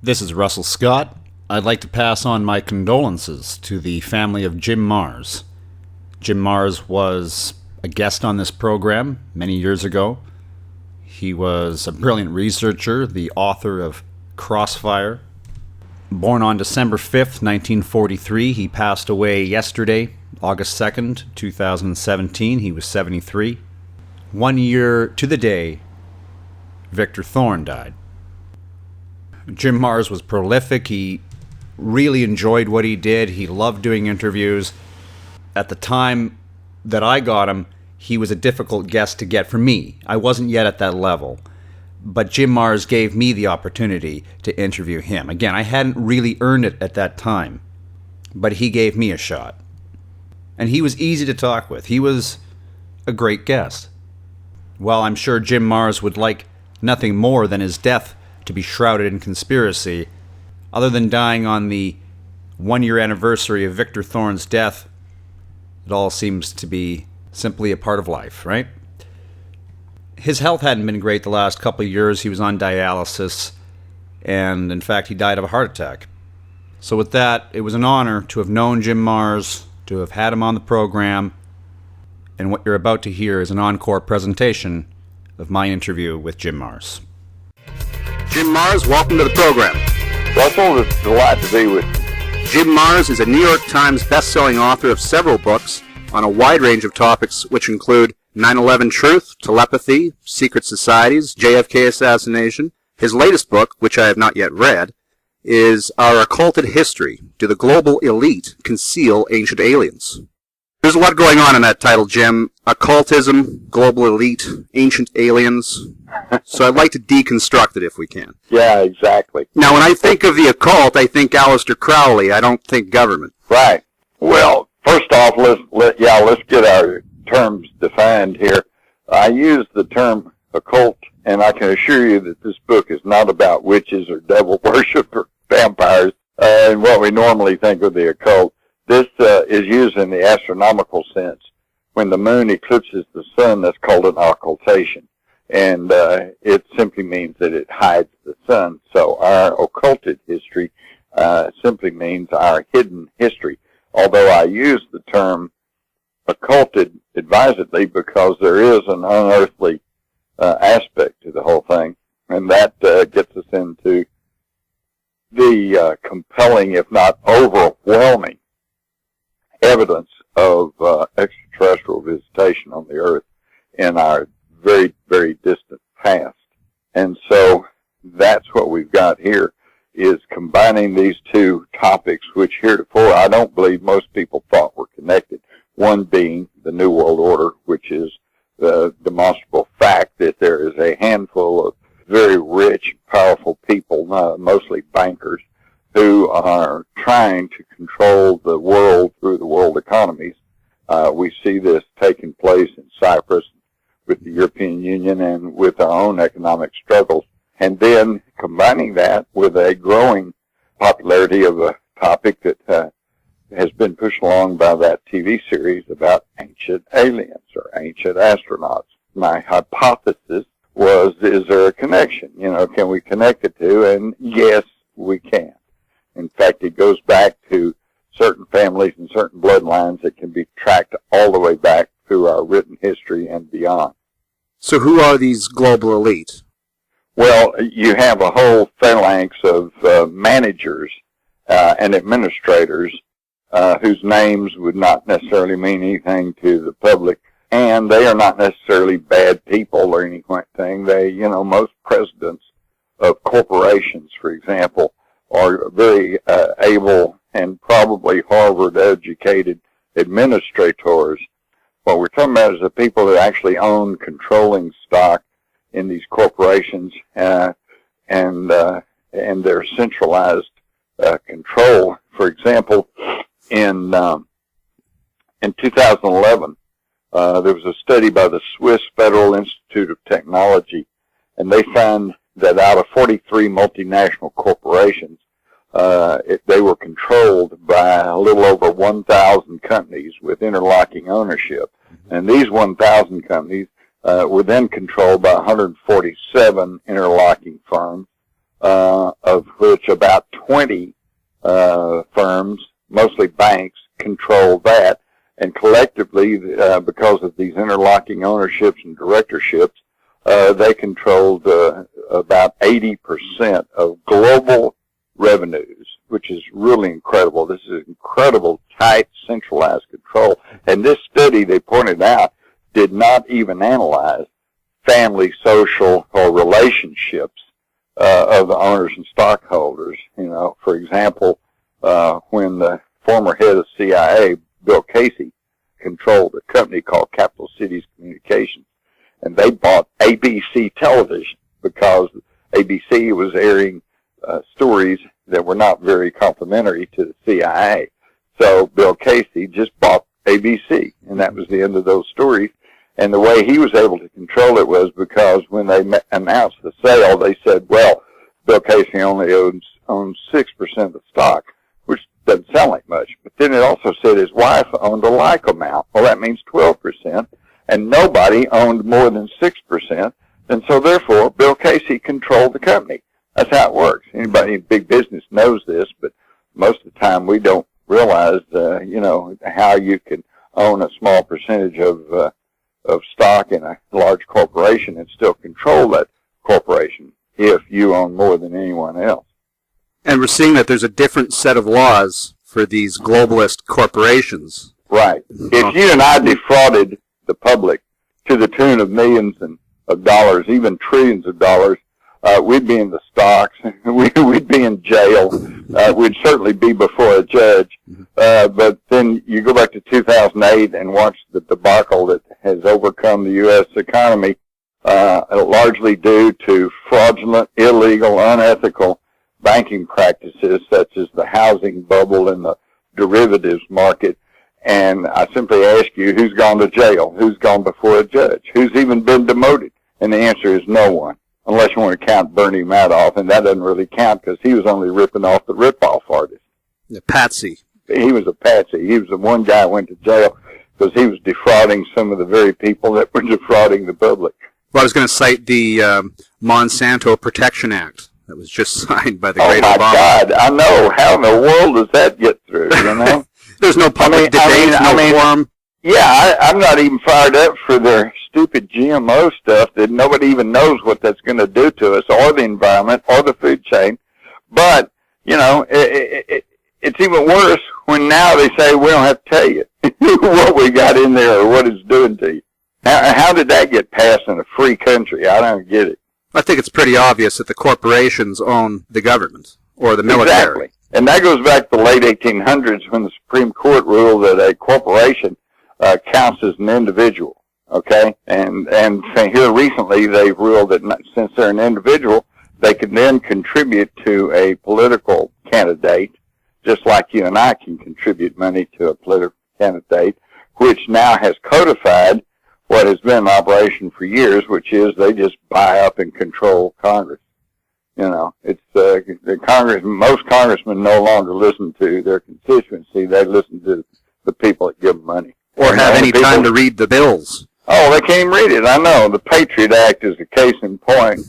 This is Russell Scott. I'd like to pass on my condolences to the family of Jim Marrs. Jim Marrs was a guest on this program many years ago. He was a brilliant researcher, the author of Crossfire. Born on December 5th, 1943, he passed away yesterday, August 2nd, 2017. He was 73. 1 year to the day, Victor Thorne died. Jim Marrs was prolific. He really enjoyed what he did. He loved doing interviews. At the time that I got him, he was a difficult guest to get for me. I wasn't yet at that level. But Jim Marrs gave me the opportunity to interview him. Again, I hadn't really earned it at that time, but he gave me a shot. And he was easy to talk with. He was a great guest. While I'm sure Jim Marrs would like nothing more than his death to be shrouded in conspiracy, other than dying on the 1-year anniversary of Victor Thorne's death, it all seems to be simply a part of life, right? His health hadn't been great the last couple of years. He was on dialysis, and in fact, he died of a heart attack. So with that, it was an honor to have known Jim Marrs, to have had him on the program, and what you're about to hear is an encore presentation of my interview with Jim Marrs. Jim Marrs, welcome to the program. Russell, it's a delight to be with you. Jim Marrs is a New York Times best-selling author of several books on a wide range of topics, which include 9/11 Truth, Telepathy, Secret Societies, JFK Assassination. His latest book, which I have not yet read, is Our Occulted History: Do the Global Elite Conceal Ancient Aliens? There's a lot going on in that title, Jim. Occultism, global elite, ancient aliens. So I'd like to deconstruct it if we can. Yeah, exactly. Now, when I think of the occult, I think Aleister Crowley. I don't think government. Right. Well, first off, let's get our terms defined here. I use the term occult, and I can assure you that this book is not about witches or devil worship or vampires and what we normally think of the occult. This is used in the astronomical sense. When the moon eclipses the sun, that's called an occultation. And it simply means that it hides the sun. So our occulted history simply means our hidden history. Although I use the term occulted advisedly because there is an unearthly aspect to the whole thing. And that gets us into the compelling, if not overwhelming, evidence of extraterrestrial visitation on the Earth in our very, very distant past. And so that's what we've got here, is combining these two topics, which heretofore I don't believe most people thought were connected. One being the New World Order, which is the demonstrable fact that there is a handful of very rich, powerful people, mostly bankers, who are trying to control the world through the world economies. We see this taking place in Cyprus with the European Union and with our own economic struggles. And then combining that with a growing popularity of a topic that has been pushed along by that TV series about ancient aliens or ancient astronauts. My hypothesis was, is there a connection? Can we connect the two? And yes, we can. In fact, it goes back to certain families and certain bloodlines that can be tracked all the way back through our written history and beyond. So who are these global elite? Well, you have a whole phalanx of managers and administrators whose names would not necessarily mean anything to the public, and they are not necessarily bad people or anything. They, most presidents of corporations, for example, are very able and probably Harvard-educated administrators. What we're talking about is the people that actually own controlling stock in these corporations and their centralized control. For example, in 2011, there was a study by the Swiss Federal Institute of Technology, and they found that out of 43 multinational corporations, they were controlled by a little over 1,000 companies with interlocking ownership. And these 1,000 companies were then controlled by 147 interlocking firms of which about 20 firms, mostly banks, control that. And collectively, because of these interlocking ownerships and directorships, they controlled about 80% of global revenues, which is really incredible. This is incredible, tight, centralized control. And this study, they pointed out, did not even analyze family, social, or relationships of the owners and stockholders. You know, for example, when the former head of CIA, Bill Casey, controlled a company called Capital Cities Communications, and they bought ABC television because ABC was airing stories that were not very complimentary to the CIA. So Bill Casey just bought ABC, and that was the end of those stories. And the way he was able to control it was because when they announced the sale, they said, well, Bill Casey only owns 6% of the stock, which doesn't sound like much. But then it also said his wife owned a like amount. Well, that means 12%, and nobody owned more than 6%. And so therefore, Bill Casey controlled the company. That's how it works. Anybody in big business knows this, but most of the time we don't realize, how you can own a small percentage of stock in a large corporation and still control that corporation if you own more than anyone else. And we're seeing that there's a different set of laws for these globalist corporations. Right. If you and I defrauded the public to the tune of millions of dollars, even trillions of dollars, we'd be in the stocks, we'd be in jail, we'd certainly be before a judge. But then you go back to 2008 and watch the debacle that has overcome the U.S. economy, largely due to fraudulent, illegal, unethical banking practices such as the housing bubble and the derivatives market. And I simply ask you, who's gone to jail? Who's gone before a judge? Who's even been demoted? And the answer is no one, unless you want to count Bernie Madoff, and that doesn't really count because he was only ripping off the rip-off artist. The patsy. He was a patsy. He was the one guy who went to jail because he was defrauding some of the very people that were defrauding the public. Well, I was going to cite the Monsanto Protection Act that was just signed by the great Obama. Oh, my God. I know. How in the world does that get through, you know? There's no public debate, no forum. Yeah, I'm not even fired up for their stupid GMO stuff that nobody even knows what that's going to do to us or the environment or the food chain. But, it's even worse when now they say we don't have to tell you what we got in there or what it's doing to you. How did that get passed in a free country? I don't get it. I think it's pretty obvious that the corporations own the government or the military. Exactly. And that goes back to the late 1800s when the Supreme Court ruled that a corporation counts as an individual. Okay? And here recently they've ruled that since they're an individual, they can then contribute to a political candidate, just like you and I can contribute money to a political candidate, which now has codified what has been in operation for years, which is they just buy up and control Congress. You know, it's the Congress. Most congressmen no longer listen to their constituency; they listen to the people that give them money, or have any time to read the bills. Oh, they can't even read it. I know. The Patriot Act is a case in point.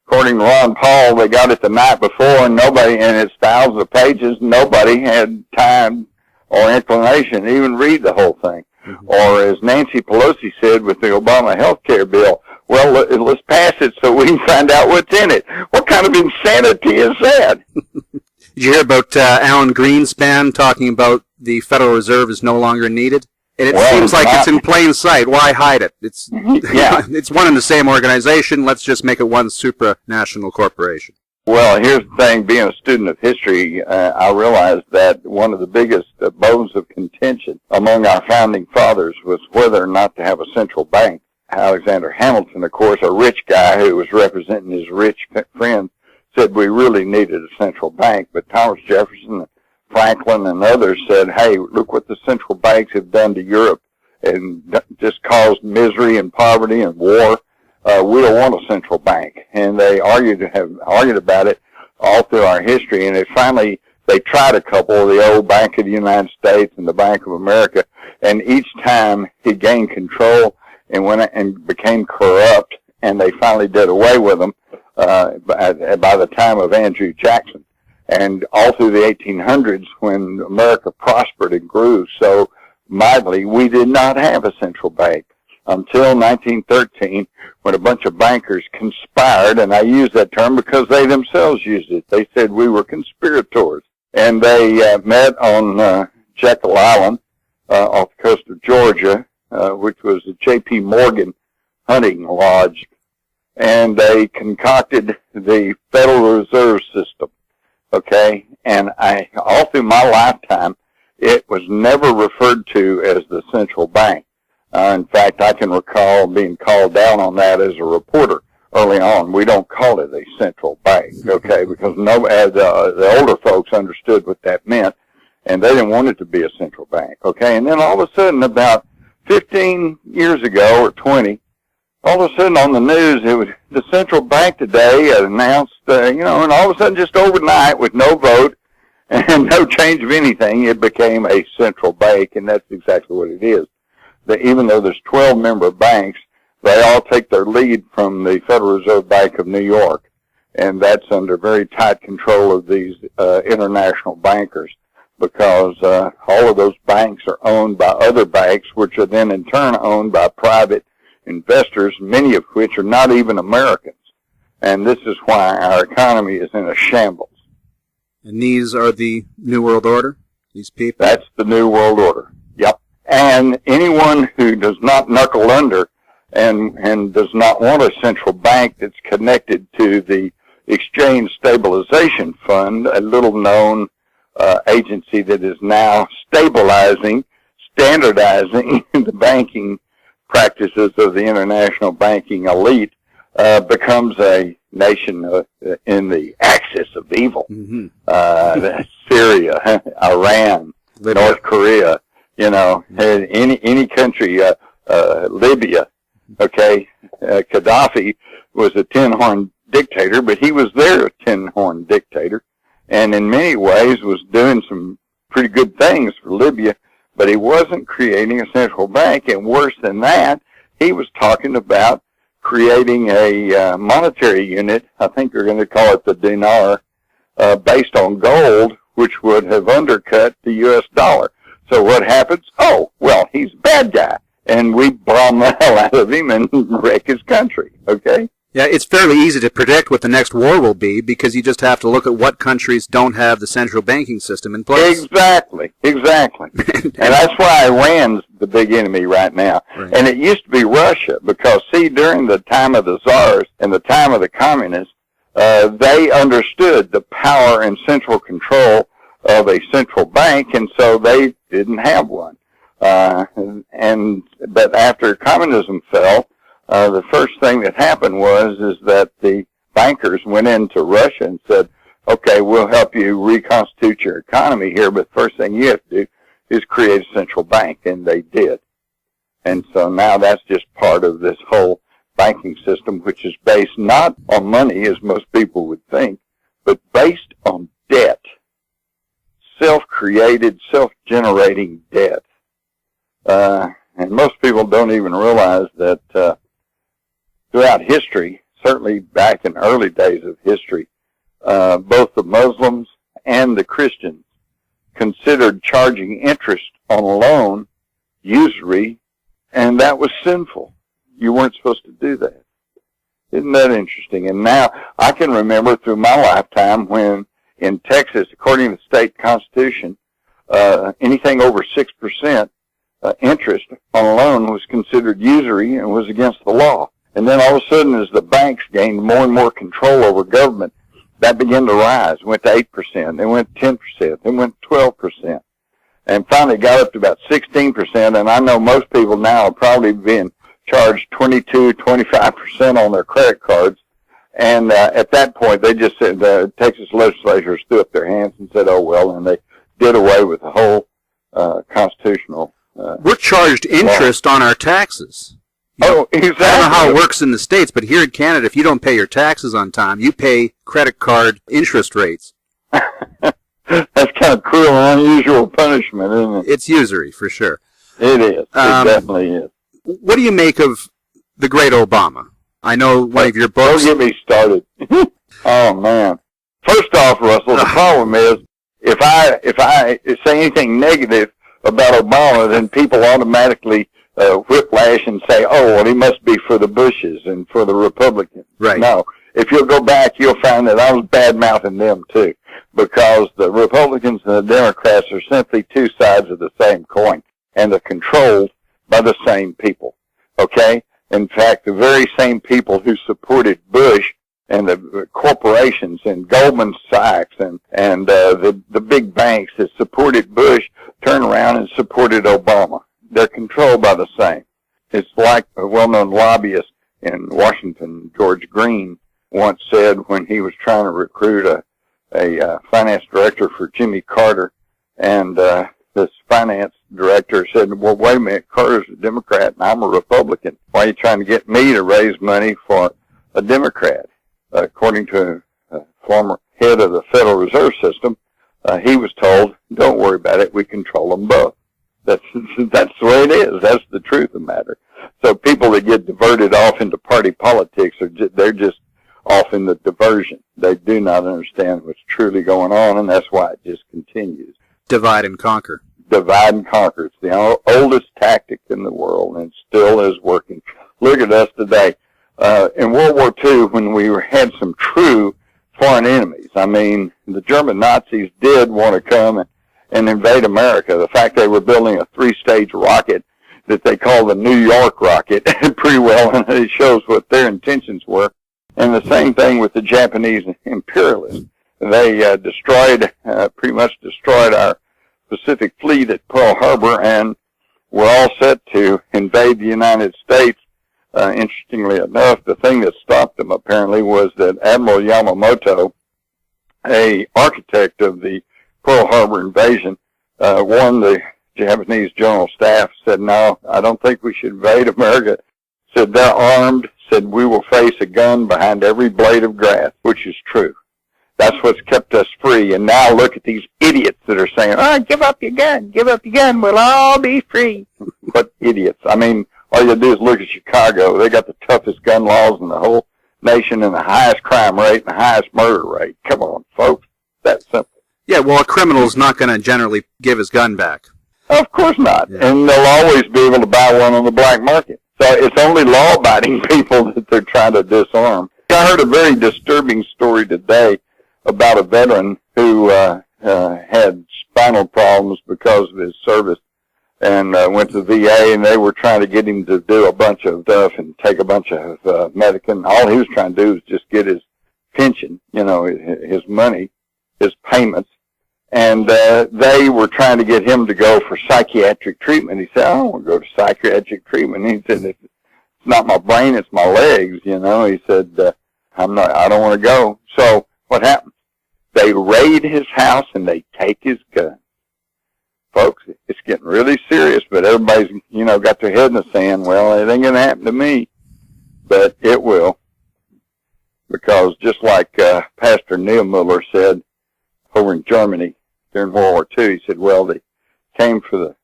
According to Ron Paul, they got it the night before, and it's thousands of pages. Nobody had time or inclination to even read the whole thing. Mm-hmm. Or as Nancy Pelosi said with the Obama health care bill, well, let's pass it so we can find out what's in it. What kind of insanity is that? Did you hear about Alan Greenspan talking about the Federal Reserve is no longer needed? And it seems like it's in plain sight. Why hide it? It's it's one and the same organization. Let's just make it one supranational corporation. Well, here's the thing. Being a student of history, I realized that one of the biggest bones of contention among our founding fathers was whether or not to have a central bank. Alexander Hamilton, of course, a rich guy who was representing his rich friends, said we really needed a central bank. But Thomas Jefferson, Franklin, and others said, hey, look what the central banks have done to Europe and just caused misery and poverty and war. We don't want a central bank. And they argued about it all through our history. And they tried a couple, the old Bank of the United States and the Bank of America. And each time he gained control and became corrupt and they finally did away with them by the time of Andrew Jackson. And all through the 1800s, when America prospered and grew so mightily, we did not have a central bank until 1913, when a bunch of bankers conspired, and I use that term because they themselves used it. They said we were conspirators. And they met on Jekyll Island off the coast of Georgia, which was a J.P. Morgan hunting lodge, and they concocted the Federal Reserve System. Okay, and all through my lifetime, it was never referred to as the central bank. In fact, I can recall being called down on that as a reporter early on. We don't call it a central bank, okay, because the older folks understood what that meant, and they didn't want it to be a central bank, okay. And then all of a sudden, about 15 years ago or 20, all of a sudden on the news, it was the central bank today announced, and all of a sudden, just overnight, with no vote and no change of anything, it became a central bank, and that's exactly what it is. Even though there's 12 member banks, they all take their lead from the Federal Reserve Bank of New York, and that's under very tight control of these international bankers, because all of those banks are owned by other banks, which are then in turn owned by private investors, many of which are not even Americans. And this is why our economy is in a shambles. And these are the New World Order? These people? That's the New World Order. Yep. And anyone who does not knuckle under and does not want a central bank that's connected to the Exchange Stabilization Fund, a little-known agency that is now stabilizing, standardizing the banking practices of the international banking elite, becomes a nation in the axis of evil. Mm-hmm. Syria, Iran, Libya. North Korea, any country, Libya, okay. Gaddafi was a tin-horn dictator, but he was their tin-horn dictator, and in many ways was doing some pretty good things for Libya, but he wasn't creating a central bank, and worse than that, he was talking about creating a monetary unit, I think they're going to call it the dinar, based on gold, which would have undercut the U.S. dollar. So what happens? Oh, well, he's a bad guy, and we bomb the hell out of him and wreck his country, okay? Yeah, it's fairly easy to predict what the next war will be, because you just have to look at what countries don't have the central banking system in place. Exactly. And that's why Iran's the big enemy right now. Right. And it used to be Russia, because, see, during the time of the czars and the time of the communists, they understood the power and central control of a central bank, and so they didn't have one. But after communism fell, the first thing that happened is that the bankers went into Russia and said, okay, we'll help you reconstitute your economy here, but the first thing you have to do is create a central bank, and they did. And so now that's just part of this whole banking system, which is based not on money, as most people would think, but based on debt, self-created, self-generating debt. And most people don't even realize that throughout history, certainly back in early days of history, both the Muslims and the Christians considered charging interest on a loan usury, and that was sinful. You weren't supposed to do that. Isn't that interesting? And now I can remember through my lifetime when in Texas, according to the state constitution, anything over 6% interest on a loan was considered usury and was against the law. And then all of a sudden, as the banks gained more and more control over government, that began to rise. It went to 8%, then went 10%, then went 12%, and finally got up to about 16%. And I know most people now are probably being charged 22, 25% on their credit cards. And at that point, they just said, the Texas legislators threw up their hands and said, oh, well, and they did away with the whole constitutional We're charged interest on our taxes. Oh, exactly. I don't know how it works in the States, but here in Canada, if you don't pay your taxes on time, you pay credit card interest rates. That's kind of cruel and unusual punishment, isn't it? It's usury, for sure. It is. It definitely is. What do you make of the great Obama? I know one of your books. Don't get me started. Oh, man. First off, Russell, the problem is if I say anything negative about Obama, then people automatically whiplash and say, oh, well, he must be for the Bushes and for the Republicans. Right. No. If you'll go back, you'll find that I was bad-mouthing them, too, because the Republicans and the Democrats are simply two sides of the same coin, and they're controlled by the same people, okay? In fact, the very same people who supported Bush and the corporations and Goldman Sachs and the big banks that supported Bush turn around and supported Obama. They're controlled by the same. It's like a well-known lobbyist in Washington, George Green, once said when he was trying to recruit a finance director for Jimmy Carter, and this finance director said, well, wait a minute, Carter's a Democrat and I'm a Republican. Why are you trying to get me to raise money for a Democrat? According to a former head of the Federal Reserve System, he was told, don't worry about it, we control them both. That's the way it is. That's the truth of the matter. So people that get diverted off into party politics, they're just off in the diversion. They do not understand what's truly going on, and that's why it just continues. Divide and conquer. Divide and conquer. It's the oldest tactic in the world, and it still is working. Look at us today. In World War II, when we had some true foreign enemies, I mean, the German Nazis did want to come and invade America. The fact they were building a 3-stage rocket that they call the New York rocket pretty well, and it shows what their intentions were. And the same thing with the Japanese imperialists. They pretty much destroyed our Pacific Fleet at Pearl Harbor, and were all set to invade the United States. Interestingly enough, the thing that stopped them apparently was that Admiral Yamamoto, a architect of the Pearl Harbor invasion, warned the Japanese general staff, said, no, I don't think we should invade America. Said they're armed, said we will face a gun behind every blade of grass, which is true. That's what's kept us free. And now look at these idiots that are saying, oh, give up your gun, we'll all be free. What idiots? I mean, all you do is look at Chicago. They got the toughest gun laws in the whole nation and the highest crime rate and the highest murder rate. Come on, folks. That's simple. Yeah, well, a criminal's not going to generally give his gun back. Of course not. Yeah. And they'll always be able to buy one on the black market. So it's only law-abiding people that they're trying to disarm. I heard a very disturbing story today about a veteran who had spinal problems because of his service and went to the VA, and they were trying to get him to do a bunch of stuff and take a bunch of medicine. All he was trying to do was just get his pension, his money, his payments. And they were trying to get him to go for psychiatric treatment. He said, I don't want to go to psychiatric treatment. He said, it's not my brain, it's my legs, He said, I don't want to go. So what happened? They raid his house and they take his gun. Folks, it's getting really serious, but everybody's, got their head in the sand. Well, it ain't going to happen to me, but it will. Because just like Pastor Neil Muller said over in Germany during World War II, he said, well, they came for the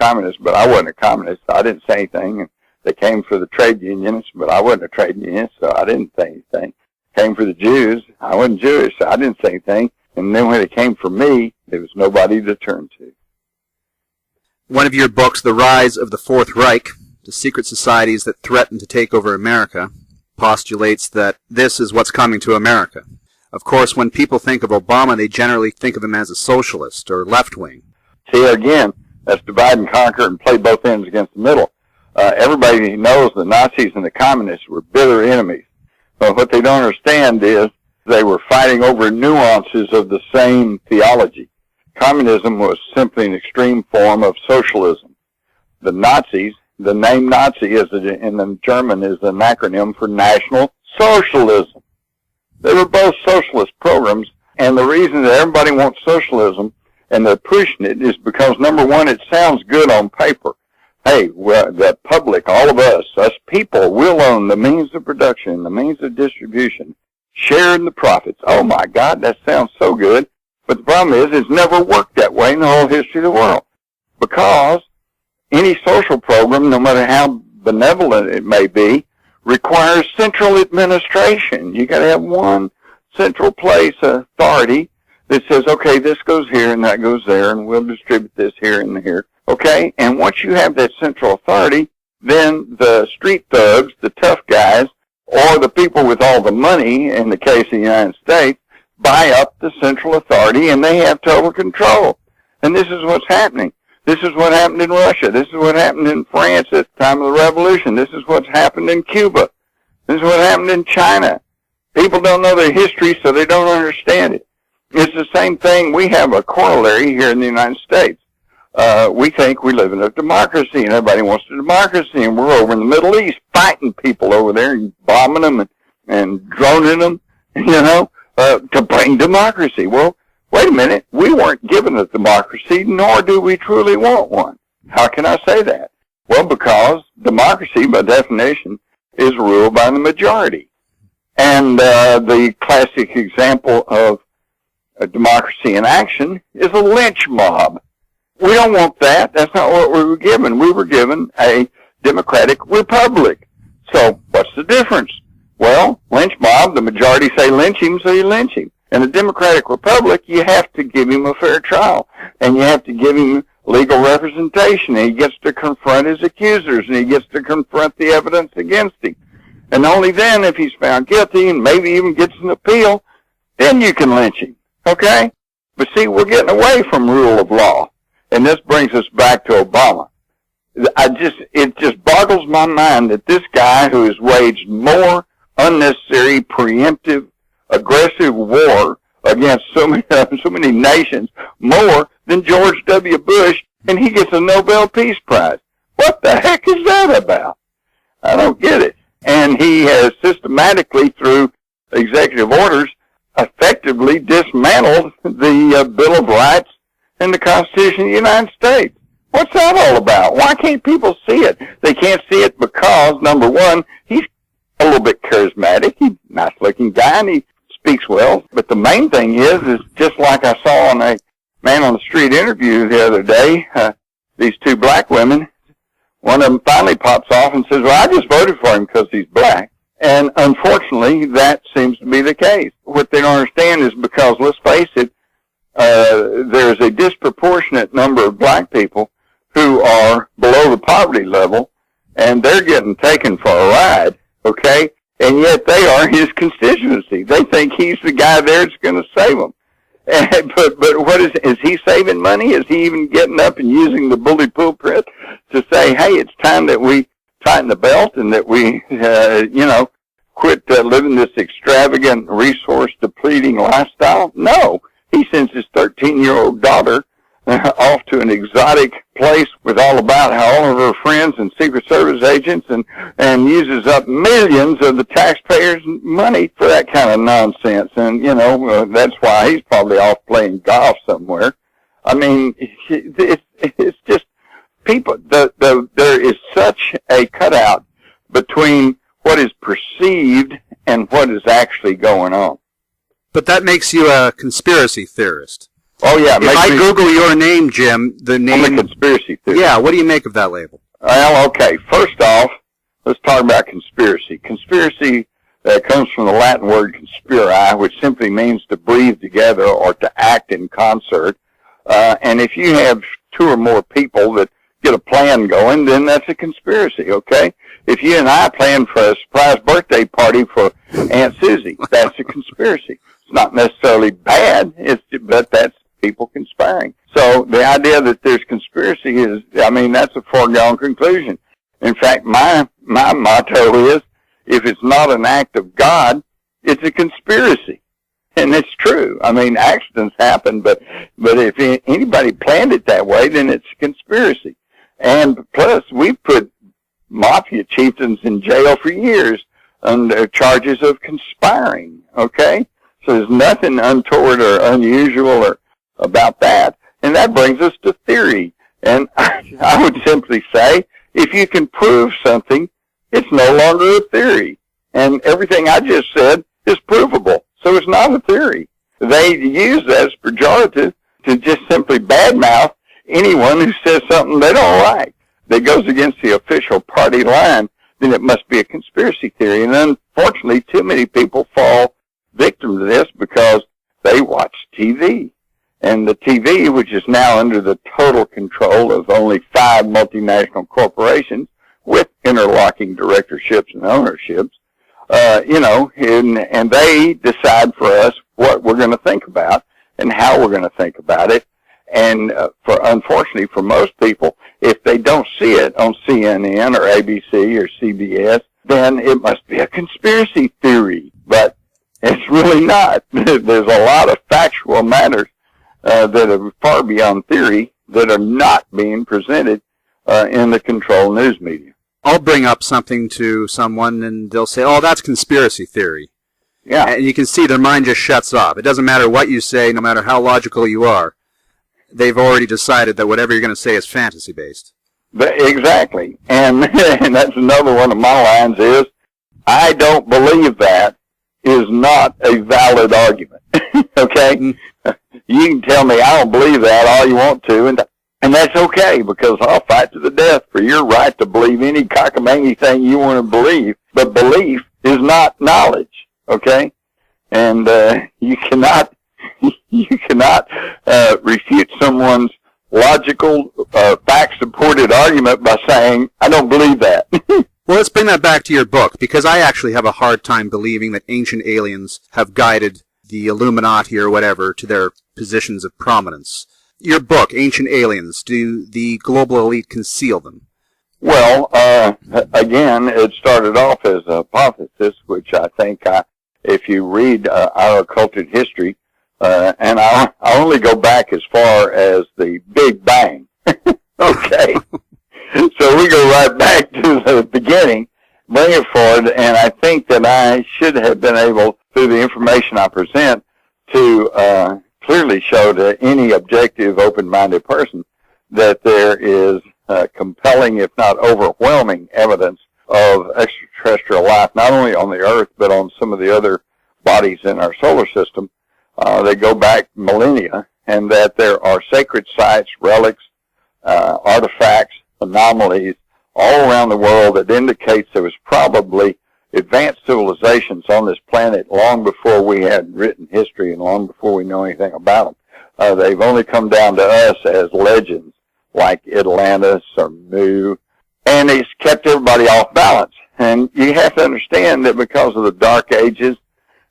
communists, but I wasn't a communist, so I didn't say anything. And they came for the trade unionists, but I wasn't a trade unionist, so I didn't say anything. Came for the Jews, I wasn't Jewish, so I didn't say anything. And then when it came for me, there was nobody to turn to. One of your books, The Rise of the Fourth Reich, the secret societies that threaten to take over America, postulates that this is what's coming to America. Of course, when people think of Obama, they generally think of him as a socialist or left-wing. See, again, that's divide and conquer and play both ends against the middle. Everybody knows the Nazis and the communists were bitter enemies. But what they don't understand is they were fighting over nuances of the same theology. Communism was simply an extreme form of socialism. The Nazis, the name Nazi in the German is an acronym for National Socialism. They were both socialist programs, and the reason that everybody wants socialism and they're pushing it is because, number one, it sounds good on paper. Hey, well, the public, all of us people, will own the means of production, the means of distribution, share in the profits. Oh, my God, that sounds so good. But the problem is it's never worked that way in the whole history of the world, because any social program, no matter how benevolent it may be, requires central administration. You got to have one central place authority that says, okay, this goes here and that goes there, and we'll distribute this here and here. Okay? And once you have that central authority, then the street thugs, the tough guys, or the people with all the money, in the case of the United States, buy up the central authority, and they have total control. And this is what's happening. This is what happened in Russia. This is what happened in France at the time of the revolution. This is what's happened in Cuba. This is what happened in China. People don't know their history, so they don't understand it. It's the same thing. We have a corollary here in the United States. We think we live in a democracy, and everybody wants a democracy, and we're over in the Middle East fighting people over there and bombing them and droning them, to bring democracy. Well, wait a minute. We weren't given a democracy, nor do we truly want one. How can I say that? Well, because democracy, by definition, is ruled by the majority. And the classic example of a democracy in action is a lynch mob. We don't want that. That's not what we were given. We were given a democratic republic. So what's the difference? Well, lynch mob, the majority say lynch him, so you lynch him. In a democratic republic, you have to give him a fair trial, and you have to give him legal representation, and he gets to confront his accusers, and he gets to confront the evidence against him. And only then, if he's found guilty and maybe even gets an appeal, then you can lynch him. Okay? But see, we're getting away from rule of law. And this brings us back to Obama. It just boggles my mind that this guy who has waged more unnecessary, preemptive, aggressive war against so many nations, more than George W. Bush, and he gets a Nobel Peace Prize. What the heck is that about? I don't get it. And he has systematically, through executive orders, effectively dismantled the Bill of Rights and the Constitution of the United States. What's that all about? Why can't people see it? They can't see it because, number one, he's a little bit charismatic. He's a nice-looking guy, and he speaks well. But the main thing is just like I saw on a man on the street interview the other day, these two black women, one of them finally pops off and says, well, I just voted for him because he's black. And unfortunately, that seems to be the case. What they don't understand is because, let's face it, there's a disproportionate number of black people who are below the poverty level, and they're getting taken for a ride, okay? And yet they are his constituency. They think he's the guy there that's going to save them. But what is he saving money? Is he even getting up and using the bully pulpit to say, hey, it's time that we tighten the belt and that we, quit living this extravagant, resource-depleting lifestyle? No. He sends his 13-year-old daughter off to an exotic place with all about how all of her friends and Secret Service agents and uses up millions of the taxpayers' money for that kind of nonsense. And, that's why he's probably off playing golf somewhere. I mean, it's just people, there is such a cutout between what is perceived and what is actually going on. But that makes you a conspiracy theorist. Oh, yeah. If I Google your name, Jim, the name... I'm a conspiracy theorist. Yeah, what do you make of that label? Well, okay. First off, let's talk about conspiracy. Conspiracy comes from the Latin word conspiri, which simply means to breathe together or to act in concert. And if you have two or more people that get a plan going, then that's a conspiracy, okay? If you and I plan for a surprise birthday party for Aunt Susie, that's a conspiracy. It's not necessarily bad, but that's people conspiring. So the idea that there's conspiracy is, that's a foregone conclusion. In fact, my motto is, if it's not an act of God, it's a conspiracy. And it's true. Accidents happen, but if anybody planned it that way, then it's a conspiracy. And plus, we've put mafia chieftains in jail for years under charges of conspiring, okay? So there's nothing untoward or unusual or about that. And that brings us to theory. And I would simply say, if you can prove something, it's no longer a theory. And everything I just said is provable. So it's not a theory. They use that as pejorative to just simply badmouth anyone who says something they don't like that goes against the official party line. then it must be a conspiracy theory. And unfortunately, too many people fall victim to this because they watch TV. And the TV, which is now under the total control of only 5 multinational corporations with interlocking directorships and ownerships, and they decide for us what we're going to think about and how we're going to think about it. And unfortunately, for most people, if they don't see it on CNN or ABC or CBS, then it must be a conspiracy theory. But it's really not. There's a lot of factual matters that are far beyond theory that are not being presented in the controlled news media. I'll bring up something to someone, and they'll say, "Oh, that's conspiracy theory." Yeah. And you can see their mind just shuts off. It doesn't matter what you say, no matter how logical you are. They've already decided that whatever you're going to say is fantasy-based. Exactly. And that's another one of my lines is, I don't believe that is not a valid argument. Okay? Mm-hmm. You can tell me I don't believe that all you want to, and that's okay, because I'll fight to the death for your right to believe any cockamamie thing you want to believe. But belief is not knowledge, okay? And you cannot refute someone's logical, fact-supported argument by saying, I don't believe that. Well, let's bring that back to your book, because I actually have a hard time believing that ancient aliens have guided the Illuminati or whatever to their positions of prominence. Your book, Ancient Aliens, do the global elite conceal them? Well, again, it started off as a hypothesis, which I think if you read our occulted history, and I only go back as far as the Big Bang. Okay. So we go right back to the beginning, bring it forward, and I think that I should have been able, through the information I present, to clearly show to any objective, open-minded person that there is compelling, if not overwhelming, evidence of extraterrestrial life, not only on the Earth, but on some of the other bodies in our solar system. They go back millennia, and that there are sacred sites, relics, artifacts, anomalies all around the world that indicates there was probably advanced civilizations on this planet long before we had written history and long before we know anything about them. They've only come down to us as legends like Atlantis or Mu, and it's kept everybody off balance. And you have to understand that because of the Dark Ages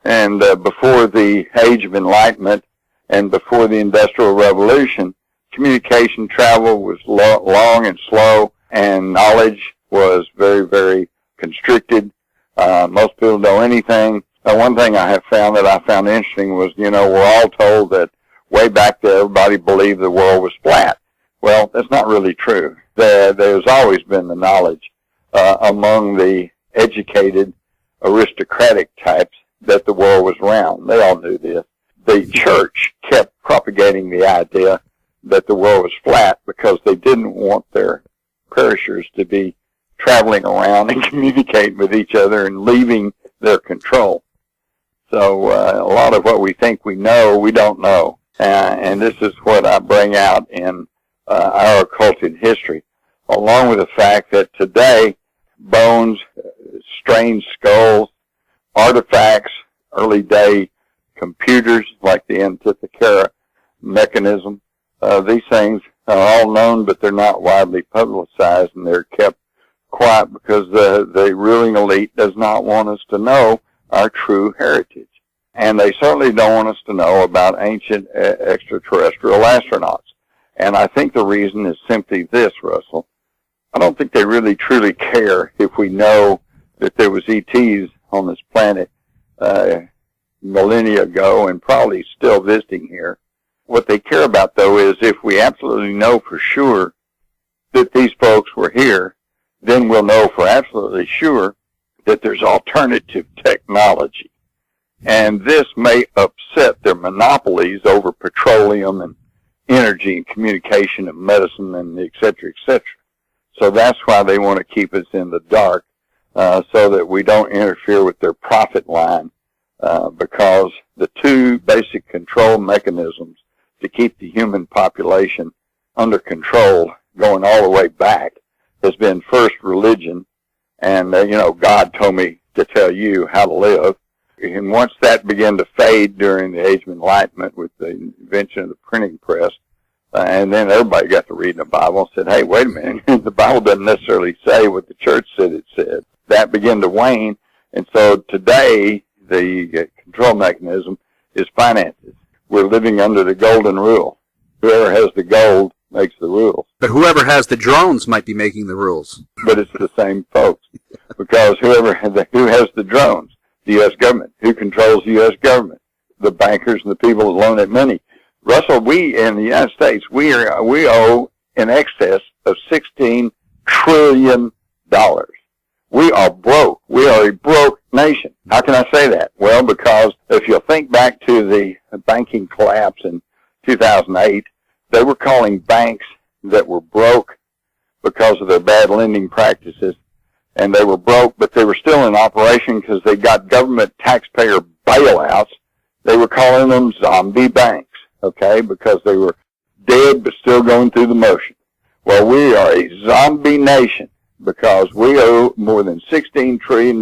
and before the Age of Enlightenment and before the Industrial Revolution, communication travel was long and slow, and knowledge was very, very constricted. Most people don't know anything. One thing I have found that I found interesting was, we're all told that way back there everybody believed the world was flat. Well, that's not really true. There's always been the knowledge among the educated aristocratic types that the world was round. They all knew this. The church kept propagating the idea that the world was flat because they didn't want their parishioners to be traveling around and communicating with each other and leaving their control. So a lot of what we think we know, we don't know. And this is what I bring out in our occulted history, along with the fact that today bones, strange skulls, artifacts, early day computers like the Antikythera mechanism, these things are all known, but they're not widely publicized, and they're kept quiet because the ruling elite does not want us to know our true heritage. And they certainly don't want us to know about ancient extraterrestrial astronauts. And I think the reason is simply this, Russell. I don't think they really truly care if we know that there was ETs on this planet millennia ago and probably still visiting here. What they care about, though, is if we absolutely know for sure that these folks were here, then we'll know for absolutely sure that there's alternative technology. And this may upset their monopolies over petroleum and energy and communication and medicine and et cetera, et cetera. So that's why they want to keep us in the dark, so that we don't interfere with their profit line, because the two basic control mechanisms to keep the human population under control going all the way back has been first religion and, God told me to tell you how to live. And once that began to fade during the Age of Enlightenment with the invention of the printing press, and then everybody got to reading the Bible and said, hey, wait a minute, the Bible doesn't necessarily say what the church said it said. That began to wane, and so today the control mechanism is finances. We're living under the golden rule. Whoever has the gold makes the rules. But whoever has the drones might be making the rules. But it's the same folks, because who has the drones? The U.S. government. Who controls the U.S. government? The bankers and the people that loan it money. Russell, we in the United States, we owe in excess of $16 trillion. We are broke. We are a broke nation. How can I say that? Well, because if you'll think back to the banking collapse in 2008, they were calling banks that were broke because of their bad lending practices. And they were broke, but they were still in operation because they got government taxpayer bailouts. They were calling them zombie banks, okay, because they were dead but still going through the motion. Well, we are a zombie nation because we owe more than $16 trillion,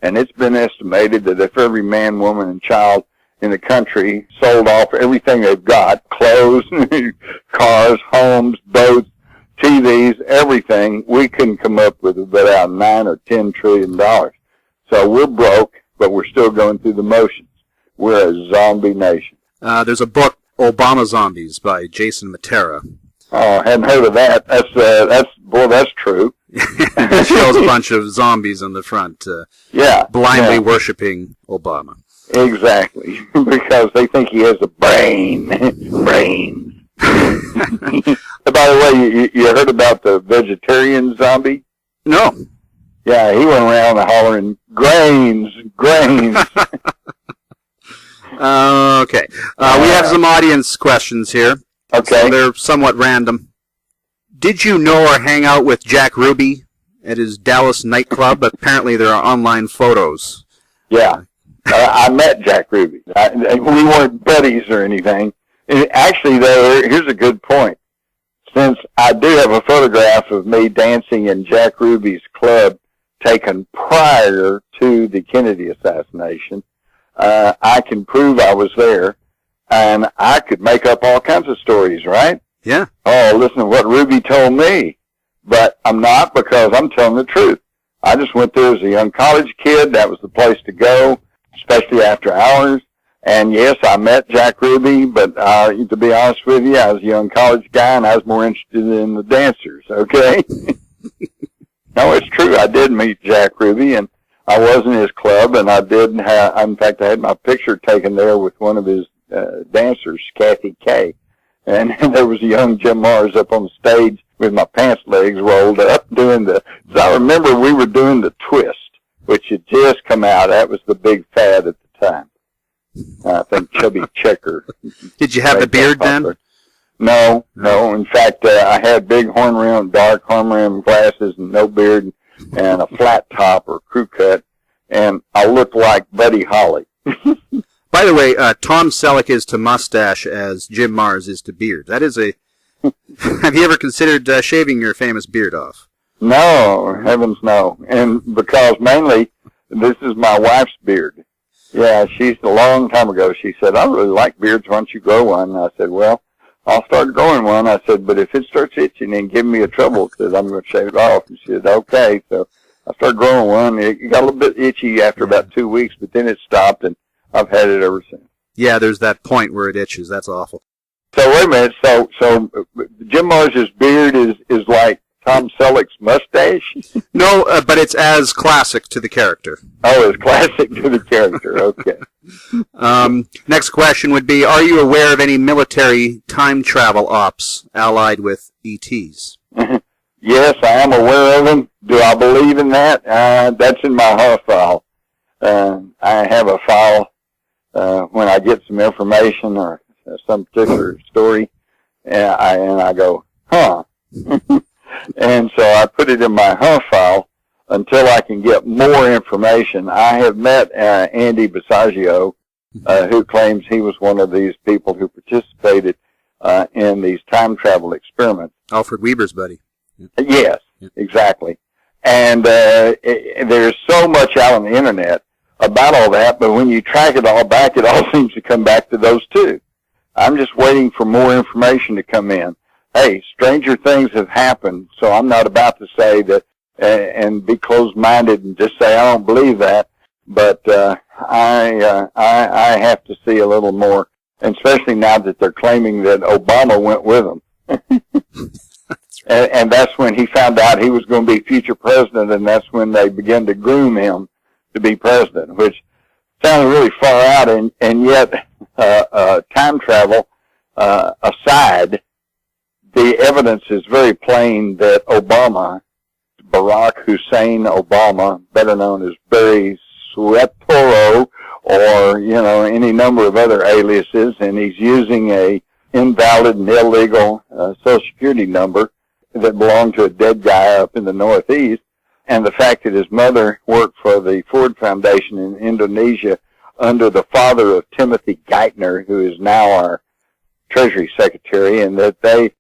and it's been estimated that if every man, woman, and child in the country sold off everything they've got, clothes, cars, homes, boats, TVs, everything, we couldn't come up with about $9 or $10 trillion. So we're broke, but we're still going through the motions. We're a zombie nation. There's a book, Obama Zombies, by Jason Matera. Oh, I hadn't heard of that. That's true. It shows a bunch of zombies on the front, blindly worshiping Obama. Exactly, because they think he has a brain. By the way, you heard about the vegetarian zombie? No. Yeah, he went around hollering, grains. Okay. We have some audience questions here. Okay. So they're somewhat random. Did you know or hang out with Jack Ruby at his Dallas nightclub? Apparently there are online photos. Yeah. I met Jack Ruby. We weren't buddies or anything. Actually, though, here's a good point. Since I do have a photograph of me dancing in Jack Ruby's club taken prior to the Kennedy assassination, I can prove I was there, and I could make up all kinds of stories, right? Yeah. Oh, listen to what Ruby told me. But I'm not, because I'm telling the truth. I just went there as a young college kid. That was the place to go, especially after hours. And yes, I met Jack Ruby, but to be honest with you, I was a young college guy, and I was more interested in the dancers, okay? No, it's true. I did meet Jack Ruby, and I was in his club, and in fact, I had my picture taken there with one of his dancers, Kathy Kay. And there was a young Jim Mars up on the stage with my pants legs rolled up so I remember we were doing the twist, which had just come out. That was the big fad at the time. I think Chubby Checker. Did you have the beard then? No. In fact, I had big dark horn rim glasses and no beard and a flat top or crew cut, and I looked like Buddy Holly. By the way, Tom Selleck is to mustache as Jim Mars is to beard. That is a... Have you ever considered shaving your famous beard off? No, heavens no. And because mainly this is my wife's beard. Yeah, she's a long time ago. She said, I really like beards. Why don't you grow one? And I said, well, I'll start growing one. I said, but if it starts itching and giving me a trouble, because I'm going to shave it off. And she said, okay. So I started growing one. It got a little bit itchy after about 2 weeks, but then it stopped, and I've had it ever since. Yeah, there's that point where it itches. That's awful. So wait a minute. So Jim Mars's beard is like Tom Selleck's mustache? No, but it's as classic to the character. Oh, it's classic to the character. Okay. Next question would be, are you aware of any military time travel ops allied with ETs? Yes, I am aware of them. Do I believe in that? That's in my HUF file. I have a file when I get some information or some particular story, and I go, huh. And so I put it in my HUF file until I can get more information. I have met Andy Basiago, who claims he was one of these people who participated in these time travel experiments. Alfred Weber's buddy. Yes, exactly. And there's so much out on the internet about all that, but when you track it all back, it all seems to come back to those two. I'm just waiting for more information to come in. Hey, stranger things have happened, so I'm not about to say that and be closed-minded and just say I don't believe that, but I have to see a little more, and especially now that they're claiming that Obama went with them. And that's when he found out he was going to be future president, and that's when they began to groom him to be president, which sounds really far out, and yet time travel aside, the evidence is very plain that Obama, Barack Hussein Obama, better known as Barry Suetoro, or, any number of other aliases, and he's using a invalid and illegal Social Security number that belonged to a dead guy up in the Northeast, and the fact that his mother worked for the Ford Foundation in Indonesia under the father of Timothy Geithner, who is now our Treasury Secretary, and that the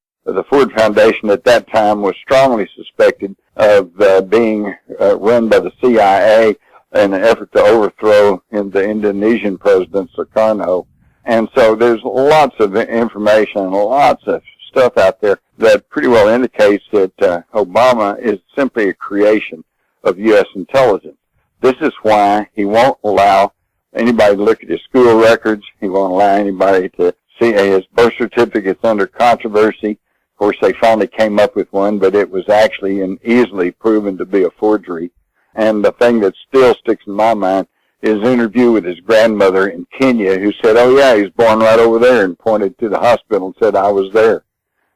Ford Foundation at that time was strongly suspected of being run by the CIA in an effort to overthrow the Indonesian president, Sukarno. And so there's lots of information and lots of stuff out there that pretty well indicates that Obama is simply a creation of U.S. intelligence. This is why he won't allow anybody to look at his school records. He won't allow anybody to see his birth certificate's under controversy. Of course, they finally came up with one, but it was actually and easily proven to be a forgery. And the thing that still sticks in my mind is an interview with his grandmother in Kenya, who said, oh, yeah, he was born right over there, and pointed to the hospital and said, I was there.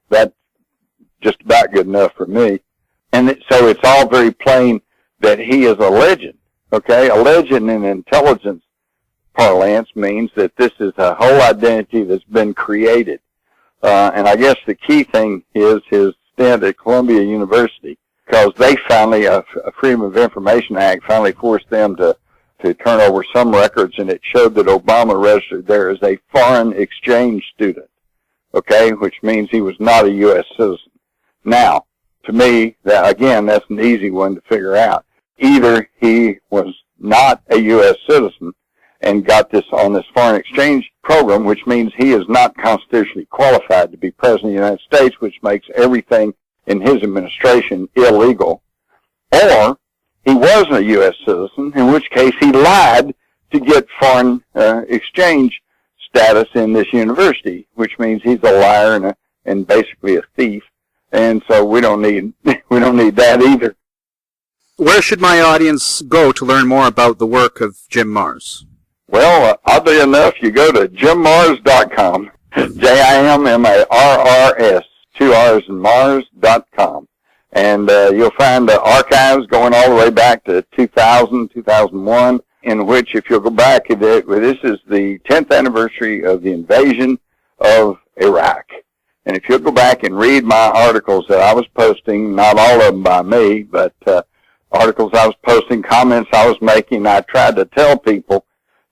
That's just about good enough for me. And so it's all very plain that he is a legend, okay? A legend in intelligence parlance means that this is a whole identity that's been created. And I guess the key thing is his stint at Columbia University, because they finally, a Freedom of Information Act finally forced them to turn over some records, and it showed that Obama registered there as a foreign exchange student, okay, which means he was not a U.S. citizen. Now, to me, that's an easy one to figure out. Either he was not a U.S. citizen and got this on this foreign exchange program, which means he is not constitutionally qualified to be president of the United States, which makes everything in his administration illegal, or he wasn't a U.S. citizen, in which case he lied to get foreign exchange status in this university, which means he's a liar and basically a thief. And so we don't need that either. Where should my audience go to learn more about the work of Jim Marrs? Well, oddly enough, you go to jimmarrs.com, JIMMARRS, 2 R's and Mars.com. And you'll find archives going all the way back to 2000, 2001, in which, if you'll go back, this is the 10th anniversary of the invasion of Iraq. And if you'll go back and read my articles that I was posting, not all of them by me, but articles I was posting, comments I was making, I tried to tell people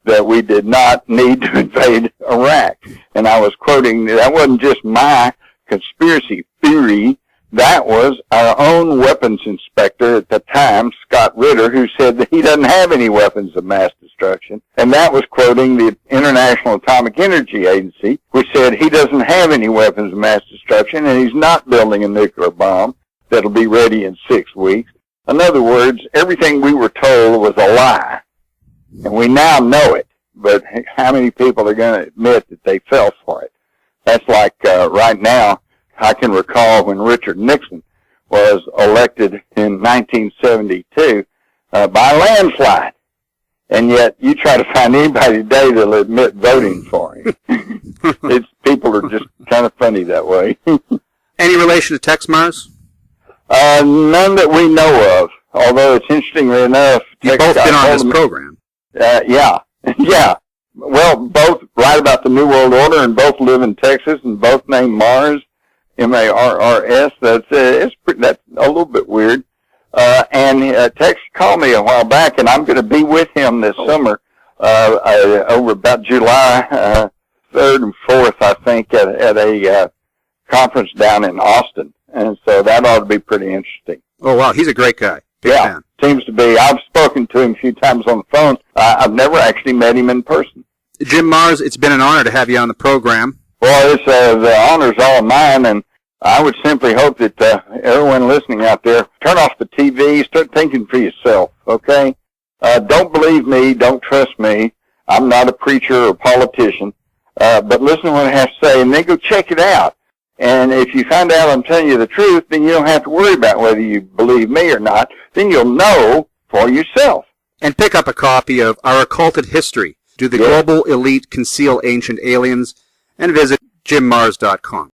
that we did not need to invade Iraq. And I was quoting, that wasn't just my conspiracy theory, that was our own weapons inspector at the time, Scott Ritter, who said that he doesn't have any weapons of mass destruction. And that was quoting the International Atomic Energy Agency, which said he doesn't have any weapons of mass destruction and he's not building a nuclear bomb that'll be ready in 6 weeks. In other words, everything we were told was a lie. And we now know it. But how many people are going to admit that they fell for it? That's like right now, I can recall when Richard Nixon was elected in 1972 by a landslide. And yet you try to find anybody today that'll admit voting for him. People are just kind of funny that way. Any relation to Tex Marrs? None that we know of. Although it's interestingly enough, you've both been on this program. Yeah. Well, both write about the New World Order, and both live in Texas, and both named Mars, M-A-R-R-S. That's a little bit weird. And Tex called me a while back, and I'm going to be with him this summer over about July 3rd and 4th, I think, at a conference down in Austin. And so that ought to be pretty interesting. Oh, wow. He's a great guy. Yeah, seems to be. I've spoken to him a few times on the phone. I've never actually met him in person. Jim Marrs, it's been an honor to have you on the program. Well, it's the honor's all mine, and I would simply hope that everyone listening out there, turn off the TV, start thinking for yourself, okay? Don't believe me, don't trust me. I'm not a preacher or politician, but listen to what I have to say, and then go check it out. And if you find out I'm telling you the truth, then you don't have to worry about whether you believe me or not. Then you'll know for yourself. And pick up a copy of Our Occulted History. Do the Global Elite Conceal Ancient Aliens? And visit jimmarrs.com.